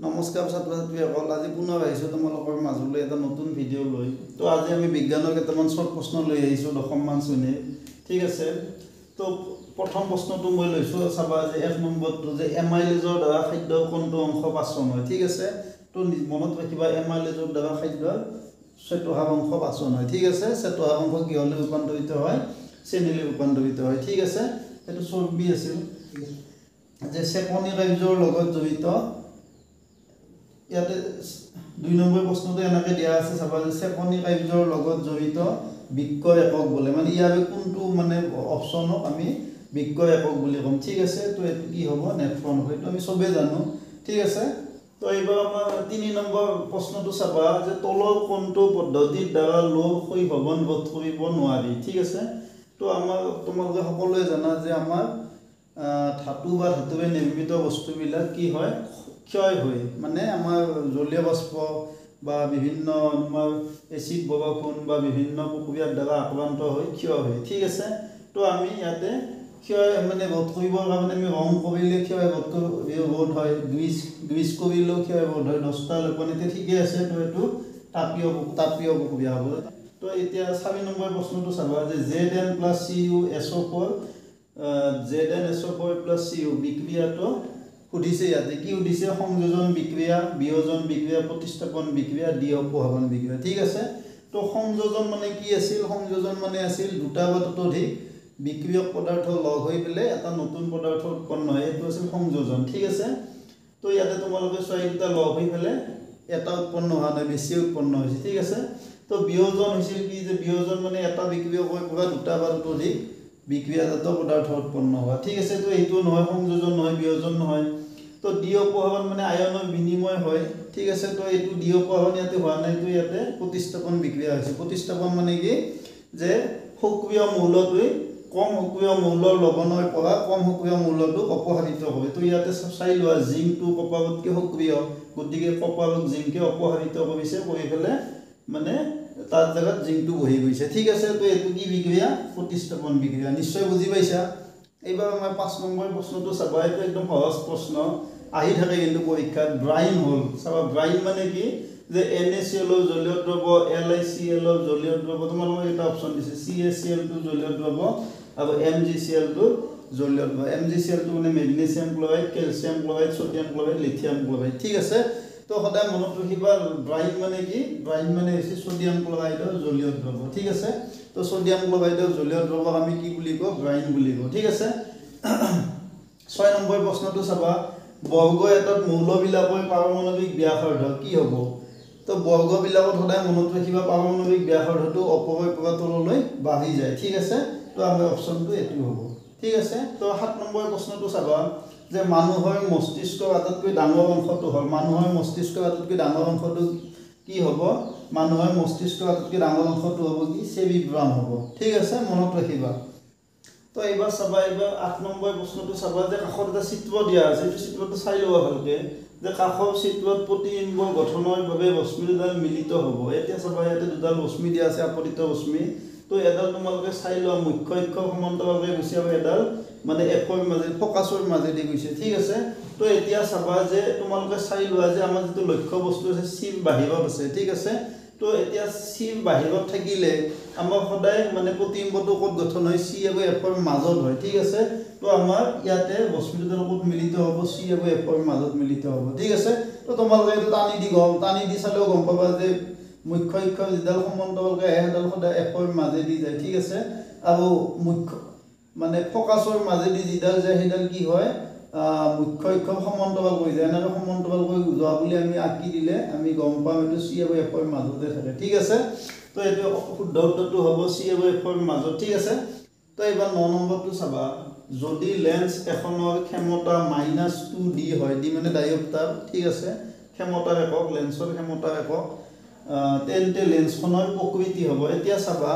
নমস্কাৰ ছাত্ৰ ছাত্ৰীসকল, আজি পুনৰ আহিছোঁ তোমালোকৰ মাজলৈ এটা নতুন ভিডিঅ' লৈ। তো আজি আমি বিজ্ঞানৰ কেইটামান শ্বৰ্ট প্ৰশ্ন লৈ আহিছোঁ 10মান শ্ৰেণীৰ। ঠিক আছে, তো প্ৰথম প্ৰশ্নটো মই লৈছোঁ, চাবা যে 1 নম্বৰটো যে এমাইলেজৰ দ্বাৰা খাদ্যৰ কোনটো অংশ পাচন হয়। ঠিক আছে, তো মনত ৰাখিবা এমাইলেজৰ দ্বাৰা খাদ্যৰ শ্বেতসাৰ অংশ পাচন হয়। ঠিক আছে, শ্বেতসাৰ অংশ কিহলৈ ৰূপান্তৰিত হয়? চেনিলৈ ৰূপান্তৰিত হয়। ঠিক আছে, সেইটো চৰ্বি আছিল যে চেকনি কাৰ্যৰ লগত জড়িত। ইয়াতে 2 নম্বৰ প্ৰশ্নটো এনেকৈ দিয়া আছে, চাবা যে চেকনি কাৰ্যৰ লগত জড়িত বিক্ৰয় একক বোলে, মানে ইয়াৰে কোনটো মানে অপশ্যনক আমি বিক্ৰয় একক বুলি ক'ম। ঠিক আছে, তো এইটো কি হ'ব? নেফ্ৰন হ'ব, এইটো আমি চবেই জানো। ঠিক আছে, তো এইবাৰ আমাৰ 3 নম্বৰ প্ৰশ্নটো চাবা যে তলৰ কোনটো পদ্ধতিৰ দ্বাৰা লৌহ ক্ষয়ভৱন ৰোধ কৰিব নোৱাৰি। ঠিক আছে, তো আমাৰ তোমালোকে সকলোৱে জানা যে আমাৰ ধাতু বা ধাতুৰে নিৰ্মিত বস্তুবিলাক কি হয়? ক্ষয় হয়, মানে আমাৰ জলীয় বাষ্প বা বিভিন্ন আমাৰ এচিড বৰষুণ বা বিভিন্ন প্ৰক্ৰিয়াৰ দ্বাৰা আক্ৰান্ত হৈ ক্ষয় হয়। ঠিক আছে, তো আমি ইয়াতে ক্ষয় মানে ৰোধ কৰিবৰ কাৰণে আমি ৰং কৰিলে ক্ষয় ৰোধ হয়, গ্ৰীজ কৰিলেও ক্ষয় ৰোধ হয়, 10টা লেপনিতে। ঠিকে আছে, তো এইটো তাপীয় প্ৰক্ৰিয়া হ'ব। তো এতিয়া 4 নম্বৰ প্ৰশ্নটো চাবা যে ZnCuSO4 ZnSO4+Cu বিক্ৰিয়াটো সুধিছে। ইয়াতে কি সুধিছে? সংযোজন বিক্ৰিয়া, বিয়োজন বিক্ৰিয়া, প্ৰতিস্থাপন বিক্ৰিয়া, দ্বি-অপসাৰণ বিক্ৰিয়া। ঠিক আছে, তো সংযোজন মানে কি আছিল? সংযোজন মানে আছিল দুটা বা ততোধিক বিক্ৰিয়ক পদাৰ্থ লগ হৈ পেলাই এটা নতুন পদাৰ্থ উৎপন্ন হয়, এইটো আছিল সংযোজন। ঠিক আছে, তো ইয়াতে তোমালোকে চোৱা, দুটা লগ হৈ পেলাই এটা উৎপন্ন হোৱা নাই, বেছি উৎপন্ন হৈছে। ঠিক আছে, তো বিয়োজন হৈছিল কি? যে বিয়োজন মানে এটা বিক্ৰিয়কৰ পৰা দুটা বা ততোধিক বিক্ৰিয়াজাত পদাৰ্থ উৎপন্ন হোৱা। ঠিক আছে, তো এইটো নহয়, সংযোজন নহয়, বিয়োজন নহয়। তো দ্বি-অপসাৰণ মানে আয়নৰ বিনিময় হয়। ঠিক আছে, তো এইটো দ্বি-অপসাৰণ ইয়াতে হোৱা নাই, তো ইয়াতে প্ৰতিস্থাপন বিক্ৰিয়া হৈছে। প্ৰতিস্থাপন মানে কি? যে সক্ৰিয় মৌলটোৱে কম সক্ৰিয় মৌলৰ লৱণৰ পৰা কম সক্ৰিয় মৌলটোক অপসাৰিত কৰে। তো ইয়াতে চাই লোৱা, জিংকটো কপাৰতকৈ সক্ৰিয়, গতিকে কপাৰক জিংকে অপসাৰিত কৰিছে, কৰি পেলাই মানে তাৰ জেগাত জিংকটো বহি গৈছে। ঠিক আছে, তো এইটো কি বিক্ৰিয়া? প্ৰতিস্থাপন বিক্ৰিয়া। নিশ্চয় বুজি পাইছা। এইবাৰ আমাৰ 5 নম্বৰ প্ৰশ্নটো চাবা, এইটো একদম সহজ প্ৰশ্ন, আহি থাকে কিন্তু পৰীক্ষাত। ব্ৰাইন হ'ল, চাবা ব্ৰাইন মানে কি? যে NaClৰ জলীয় দ্ৰৱ, LiClৰ জলীয় দ্ৰৱ, তোমালোকক এটা অপশ্যন দিছে, CaCl জলীয় দ্ৰৱ আৰু MgCl জলীয় দ্ৰৱ। MgCl মানে magnesium chloride, calcium chloride, sodium chloride, lithium chloride. ঠিক আছে, তো সদায় মনত ৰাখিবা, ব্ৰাইন মানে কি? ব্ৰাইন মানে হৈছে ছডিয়াম ক্লৰাইডৰ জলীয় দ্ৰৱ। ঠিক আছে, তো ছডিয়াম ক্লৰাইডৰ জলীয় দ্ৰৱক আমি কি বুলি কওঁ? ব্ৰাইন বুলি কওঁ। ঠিক আছে, 6 নম্বৰ প্ৰশ্নটো চাবা, বৰ্গ এটাত মৌলবিলাকৰ পাৰমাণৱিক ব্যাসাৰ্ধ কি হ'ব? তো বৰ্গবিলাকত সদায় মনত ৰাখিবা, পাৰমাণৱিক ব্যাসাৰ্ধটো ওপৰৰ পৰা তললৈ বাঢ়ি যায়। ঠিক আছে, তো আমাৰ অপশ্যনটো এইটো হ'ব। ঠিক আছে, তো 7 নম্বৰ প্ৰশ্নটো চাবা যে মানুহৰ মস্তিষ্কৰ আটাইতকৈ ডাঙৰ অংশটো হ'ল, মানুহৰ মস্তিষ্কৰ আটাইতকৈ ডাঙৰ অংশটো কি হ'ব? মানুহৰ মস্তিষ্কৰ আটাইতকৈ ডাঙৰ অংশটো হ'ব কি? চেৰিব্ৰাম হ'ব। ঠিক আছে, মনত ৰাখিবা। তো এইবাৰ চাবা, এইবাৰ 8 নম্বৰ প্ৰশ্নটো চাবা যে কাষত এটা চিত্ৰ দিয়া আছে, এইটো চিত্ৰটো চাই লোৱা ভালকে, যে কাষৰ চিত্ৰত প্ৰতিবিম্ব গঠনৰ বাবে ৰশ্মি দুডাল মিলিত হ'ব। এতিয়া চাবা, ইয়াতে দুডাল ৰশ্মি দিয়া আছে, আপতিত ৰশ্মি। তো এডাল তোমালোকে চাই লোৱা, মুখ্য অক্ষৰ সমান্তৰালকৈ গৈছে আৰু এডাল মানে এফৰ মাজেদি, ফকাছৰ মাজেদি গৈছে। ঠিক আছে, তো এতিয়া চাবা যে তোমালোকে চাই লোৱা যে আমাৰ যিটো লক্ষ্য বস্তু আছে, চিৰ বাহিৰত আছে। ঠিক আছে, তো এতিয়া চিৰ বাহিৰত থাকিলে আমাৰ সদায় মানে প্ৰতিবিম্বটো ক'ত গঠন হয়? চি আৰু এফৰ মাজত হয়। ঠিক আছে, তো আমাৰ ইয়াতে ৰশ্মি দুডাল ক'ত মিলিত হ'ব? চি আৰু এফৰ মাজত মিলিত হ'ব। ঠিক আছে, তো তোমালোকে এইটো টানি দি চালেও গম পাবা যে মুখ্য অক্ষৰ যিডাল সমান্তৰালকৈ আহে সেইডাল সদায় এফৰ মাজেদি যায়। ঠিক আছে, আৰু মুখ্য মানে ফকাছৰ মাজেদি যিডাল যায় সেইডাল কি হয়? মুখ্য অক্ষৰ সমান্তৰালকৈ যায়। এনেকৈ সমান্তৰালকৈ যোৱা বুলি আমি আঁকি দিলে আমি গম পাম এইটো চি আৰু এফৰ মাজতে থাকে। ঠিক আছে, তো এইটো শুদ্ধ উত্তৰটো হ'ব চি আৰু এফৰ মাজত। ঠিক আছে, তো এইবাৰ 9 নম্বৰটো চাবা, যদি লেন্স এখনৰ ক্ষমতা -2D হয়, ডি মানে ডায়োপ্টাৰ। ঠিক আছে, ক্ষমতাৰ একক, লেন্সৰ ক্ষমতাৰ একক, তেন্তে লেন্সখনৰ প্ৰকৃতি হ'ব। এতিয়া চাবা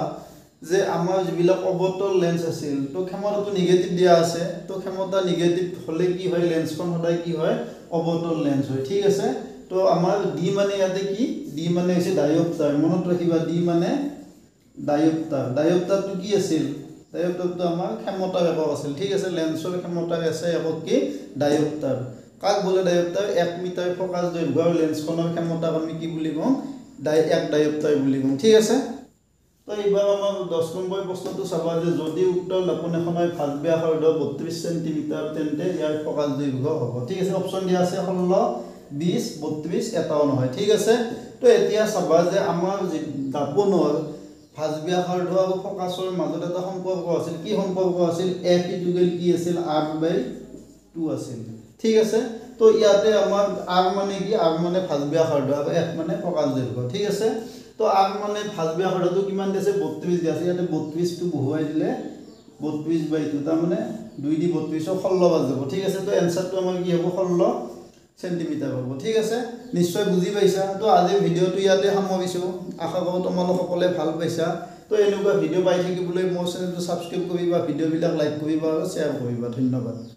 যে আমাৰ যিবিলাক অৱতল লেন্স আছিল, তো ক্ষমতাটো নিগেটিভ দিয়া আছে, তো ক্ষমতা নিগেটিভ হ'লে কি হয়? লেন্সখন সদায় কি হয়? অৱতল লেন্স হয়। ঠিক আছে, তো আমাৰ ডি মানে ইয়াতে কি? ডি মানে হৈছে ডায়োপ্টাৰ। মনত ৰাখিবা, ডি মানে ডায়োপ্টাৰ। ডায়োপ্টাৰটো কি আছিল? ডায়োপ্টাৰটো আমাৰ ক্ষমতাৰ একক আছিল। ঠিক আছে, লেন্সৰ ক্ষমতাৰ একক কি? ডায়োপ্টাৰ। কাক বোলে ডায়োপ্টাৰ 1 মিটাৰ ফোকাস দৈৰ্ঘ্য আৰু লেন্সখনৰ ক্ষমতাক আমি কি বুলি কওঁ 1 ডায়োপ্টাৰ বুলি কওঁ ঠিক আছে তো এইবাৰ আমাৰ 10 নম্বৰ প্ৰশ্নটো চাবা যে যদি উক্ত দৰ্পণ এখনৰ ভাঁজ ব্যাসাৰ্ধ 32 সেন্টিমিটাৰ তেন্তে ইয়াৰ ফোকাস দৈৰ্ঘ্য হ'ব ঠিক আছে অপচন দিয়া আছে 16 20 32 এটাও নহয় ঠিক আছে তো এতিয়া চাবা যে আমাৰ যে দৰ্পণৰ ভাঁজ ব্যাসাৰ্ধ আৰু ফোকাসৰ মাজত এটা সম্পৰ্ক আছিল কি সম্পৰ্ক আছিল f কি আছিল r/2 আছিল ঠিক আছে তো ইয়াতে আমাৰ r মানে কি r মানে ভাঁজ ব্যাসাৰ্ধ আৰু f মানে ফোকাস দৈৰ্ঘ্য ঠিক আছে তো r মানে ভাঁজ ব্যাসাৰ্ধটো কিমান দিছে 32 দি আছে ইয়াতে 32 টো বহুৱাই দিলে 32/2 তাৰ মানে 2 দি 32 16 বাজ যাব ঠিক আছে তো এনসারটো আমাৰ কি হ'ব 16 সেন্টিমিটাৰ হ'ব ঠিক আছে নিশ্চয় বুজি পাইছা তো আজিৰ ভিডিওটো ইয়াতে সামৰিছো আশা কৰোঁ তোমালোক সকলে ভাল পাইছা তো এনেকুৱা ভিডিও পাই থাকিবলৈ মোৰ চেনেলটো সাবস্ক্ৰাইব কৰিবা ভিডিওবিলাক লাইক কৰিবা আৰু শেয়াৰ কৰিবা ধন্যবাদ